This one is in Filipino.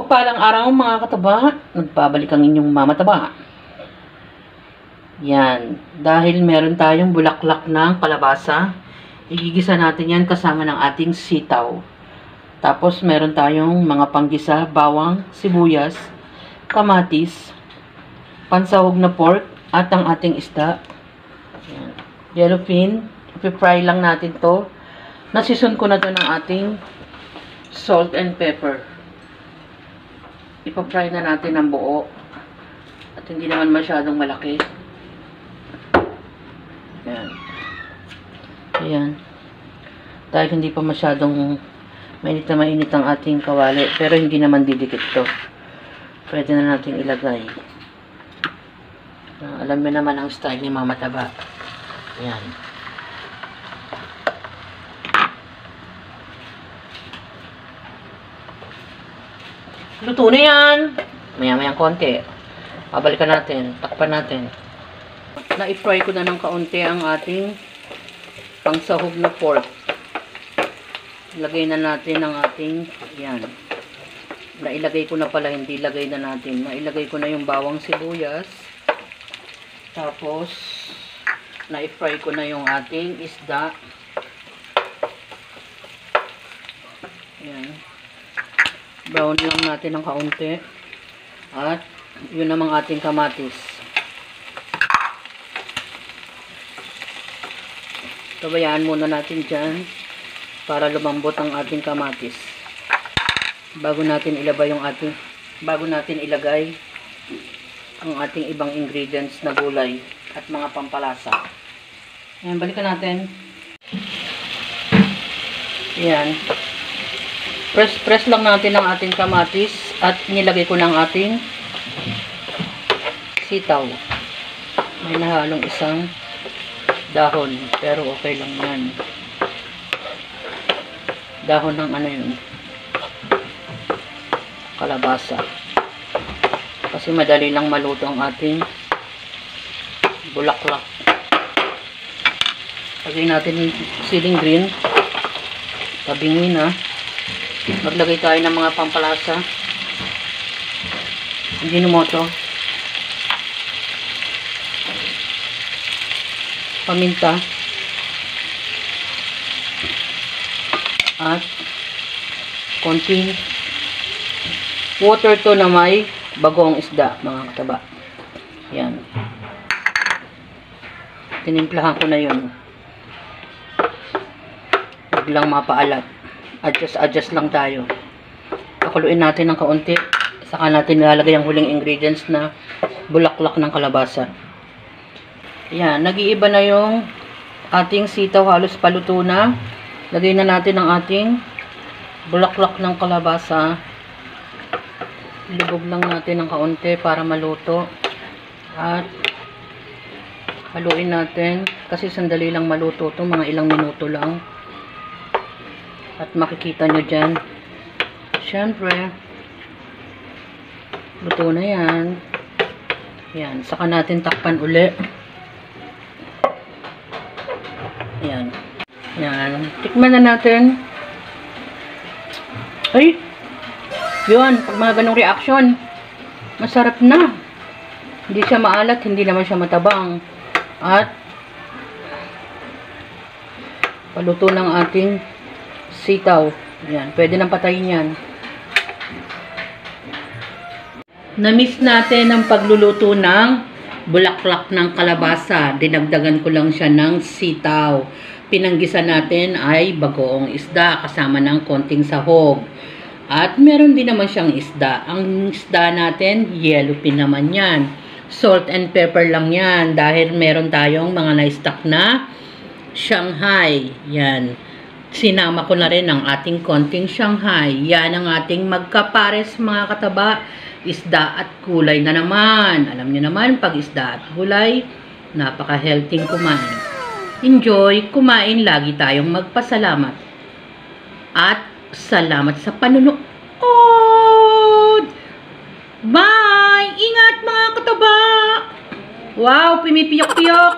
Mapagpalang araw mga kataba, nagbabalik ang inyong mamataba. Yan, dahil meron tayong bulaklak ng kalabasa, igigisa natin yan kasama ng ating sitaw. Tapos meron tayong mga panggisa, bawang, sibuyas, kamatis, pansahog na pork, at ang ating isda. Yan. Yellowfin, ipifry lang natin to. Nasison ko na to ng ating salt and pepper. Ipa-fry na natin ang buo. At hindi naman masyadong malaki. Ayan. Ayan. Dahil hindi pa masyadong mainit na mainit ang ating kawali. Pero hindi naman didikit to. Pwede na natin ilagay. Alam mo naman ang style ni Mama Taba. Ayan. Luto na yan. Maya-mayang konti. Pabalikan natin. Takpan natin. Na-fry ko na ng kaunti ang ating pangsahog na pork. Lagay na natin ang ating, yan. Nailagay ko na pala, hindi lagay na natin. Nailagay ko na yung bawang sibuyas. Tapos, na-fry ko na yung ating isda. Yan. Brown lang natin ng kaunti. At yun namang ating kamatis. Tabayaan muna natin dyan para lumambot ang ating kamatis. Bago natin ilagay ang ating ibang ingredients na gulay at mga pampalasa. Ayan, balikan natin. Ayan. Press lang natin ang ating kamatis at nilagay ko ng ating sitaw. May nahalong isang dahon, pero okay lang yan. Dahon ng ano yun? Kalabasa. Kasi madali lang maluto ang ating bulaklak. Lagay natin yung siling green. Tabingin na. Maglagay tayo ng mga pampalasa. Ajinomoto. Paminta. At konting water to na may bagong isda, mga kataba. Yan. Tinimplahan ko na yun. Huwag lang mapaalat. Adjust lang tayo. Pakuluin natin ng kaunti. Saka natin nilalagay ang huling ingredients na bulaklak ng kalabasa. Yan. Nag-iiba na yung ating sitaw. Halos paluto na. Lagay na natin ang ating bulaklak ng kalabasa. Lubog lang natin ng kaunti para maluto. At haluin natin. Kasi sandali lang maluto ito. Mga ilang minuto lang. At makikita nyo dyan, syempre, luto na yan. Yan, saka natin takpan uli. Yan. Yan. Tikman na natin. Ay! Yun, pag mga ganong reaction, masarap na. Hindi siya maalat, hindi naman siya matabang. At, paluto ng ating sitaw. Yan. Pwede nang patayin yan. Na-miss natin ang pagluluto ng bulaklak ng kalabasa. Dinagdagan ko lang siya ng sitaw. Pinanggisa natin ay bagoong isda kasama ng konting sahog. At meron din naman siyang isda. Ang isda natin, yellowfin naman yan. Salt and pepper lang yan. Dahil meron tayong mga na-stock na Shanghai. Yan. Sinama ko na rin ang ating konting Shanghai. Yan ang ating magkapares mga kataba. Isda at gulay na naman. Alam niyo naman, pag isda at gulay, napaka-healthy kumain. Enjoy, kumain, lagi tayong magpasalamat. At salamat sa panunood. Bye! Ingat mga kataba! Wow, pimipiyok-piyok!